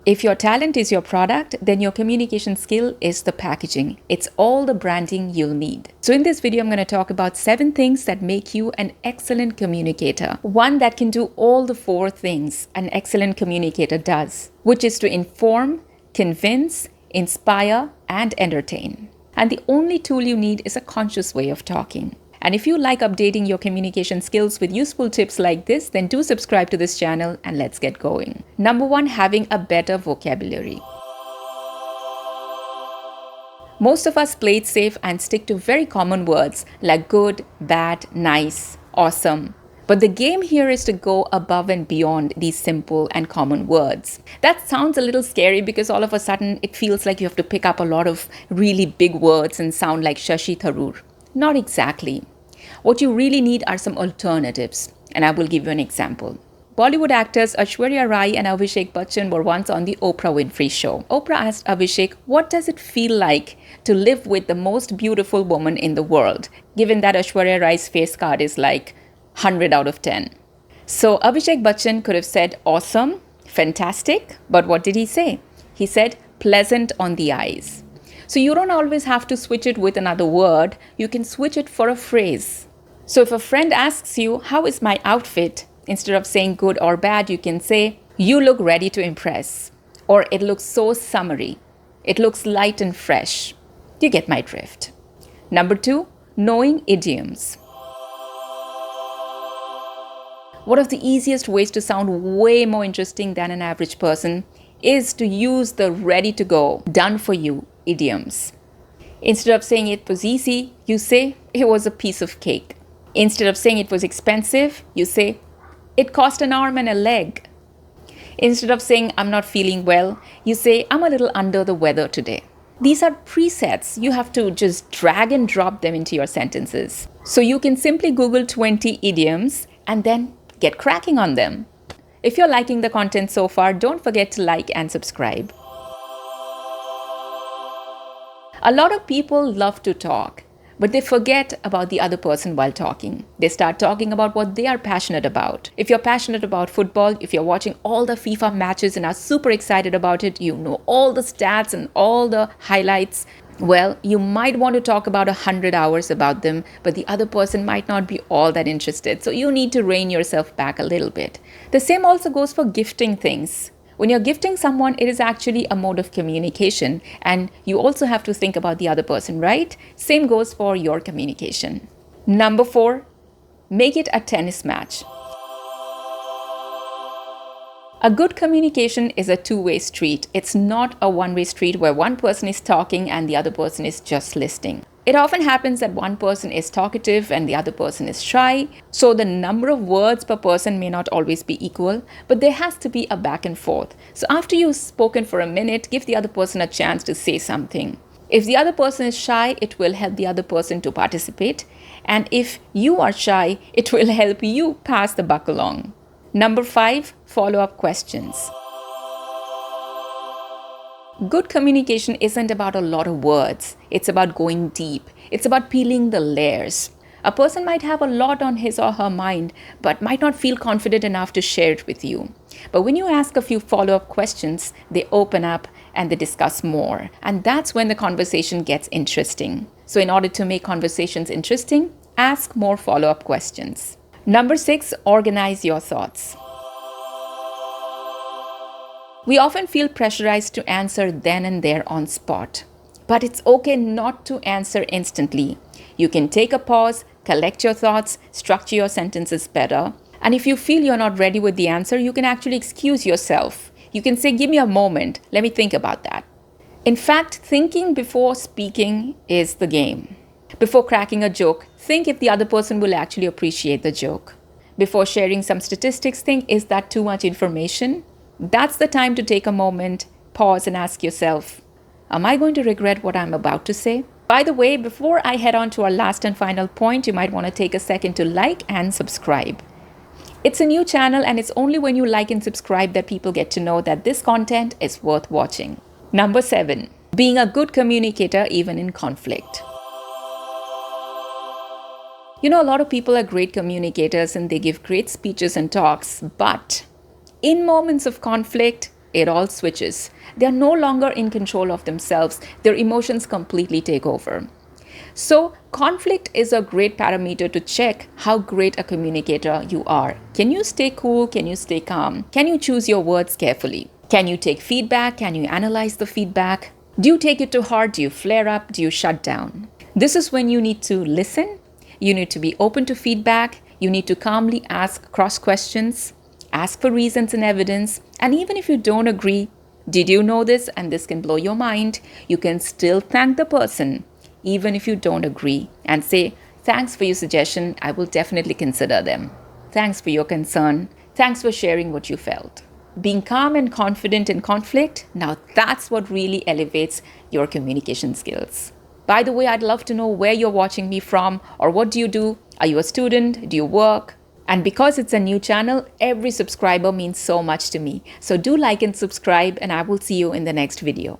If your talent is your product, then your communication skill is the packaging. It's all the branding you'll need. So in this video, I'm going to talk about 7 things that make you an excellent communicator. One that can do all the 4 things an excellent communicator does, which is to inform, convince, inspire, and entertain. And the only tool you need is a conscious way of talking. And if you like updating your communication skills with useful tips like this, then do subscribe to this channel and let's get going. Number 1, having a better vocabulary. Most of us play it safe and stick to very common words like good, bad, nice, awesome. But the game here is to go above and beyond these simple and common words. That sounds a little scary because all of a sudden it feels like you have to pick up a lot of really big words and sound like Shashi Tharoor. Not exactly. What you really need are some alternatives, and I will give you an example. Bollywood actors Aishwarya Rai and Abhishek Bachchan were once on the Oprah Winfrey Show. Oprah asked Abhishek, what does it feel like to live with the most beautiful woman in the world, given that Aishwarya Rai's face card is like 100 out of 10. So Abhishek Bachchan could have said awesome, fantastic, but what did he say? He said pleasant on the eyes. So you don't always have to switch it with another word. You can switch it for a phrase. So if a friend asks you, how is my outfit? Instead of saying good or bad, you can say, you look ready to impress. Or it looks so summery. It looks light and fresh. You get my drift. Number 2, knowing idioms. One of the easiest ways to sound way more interesting than an average person is to use the ready to go, done for you idioms. Instead of saying it was easy, you say it was a piece of cake. Instead of saying it was expensive, you say it cost an arm and a leg. Instead of saying I'm not feeling well, you say I'm a little under the weather today. These are presets. You have to just drag and drop them into your sentences. So you can simply Google 20 idioms and then get cracking on them. If you're liking the content so far, don't forget to like and subscribe. A lot of people love to talk, but they forget about the other person while talking. They start talking about what they are passionate about. If you're passionate about football, if you're watching all the FIFA matches and are super excited about it, you know all the stats and all the highlights, well, you might want to talk about 100 hours about them, but the other person might not be all that interested. So you need to rein yourself back a little bit. The same also goes for gifting things. When you're gifting someone, it is actually a mode of communication, and you also have to think about the other person, right? Same goes for your communication. Number 4, make it a tennis match. A good communication is a two-way street. It's not a one-way street where one person is talking and the other person is just listening. It often happens that one person is talkative and the other person is shy. So the number of words per person may not always be equal, but there has to be a back and forth. So after you've spoken for a minute, give the other person a chance to say something. If the other person is shy, it will help the other person to participate. And if you are shy, it will help you pass the buck along. Number 5, follow-up questions. Good communication isn't about a lot of words. It's about going deep. It's about peeling the layers. A person might have a lot on his or her mind, but might not feel confident enough to share it with you. But when you ask a few follow-up questions, they open up and they discuss more. And that's when the conversation gets interesting. So in order to make conversations interesting, ask more follow-up questions. Number 6, organize your thoughts. We often feel pressurized to answer then and there on spot. But it's okay not to answer instantly. You can take a pause, collect your thoughts, structure your sentences better. And if you feel you're not ready with the answer, you can actually excuse yourself. You can say, give me a moment, let me think about that. In fact, thinking before speaking is the game. Before cracking a joke, think if the other person will actually appreciate the joke. Before sharing some statistics, think, is that too much information? That's the time to take a moment, pause and ask yourself, am I going to regret what I'm about to say? By the way, before I head on to our last and final point, you might want to take a second to like and subscribe. It's a new channel and it's only when you like and subscribe that people get to know that this content is worth watching. Number 7, being a good communicator even in conflict. You know, a lot of people are great communicators and they give great speeches and talks, but in moments of conflict, it all switches. They are no longer in control of themselves. Their emotions completely take over. So, conflict is a great parameter to check how great a communicator you are. Can you stay cool? Can you stay calm? Can you choose your words carefully? Can you take feedback? Can you analyze the feedback? Do you take it to heart? Do you flare up? Do you shut down? This is when you need to listen. You need to be open to feedback. You need to calmly ask cross questions, ask for reasons and evidence. And even if you don't agree, did you know this? And this can blow your mind. You can still thank the person, even if you don't agree, and say, thanks for your suggestion. I will definitely consider them. Thanks for your concern. Thanks for sharing what you felt. Being calm and confident in conflict, now that's what really elevates your communication skills. By the way, I'd love to know where you're watching me from, or what do you do? Are you a student? Do you work? And because it's a new channel, every subscriber means so much to me. So do like and subscribe, and I will see you in the next video.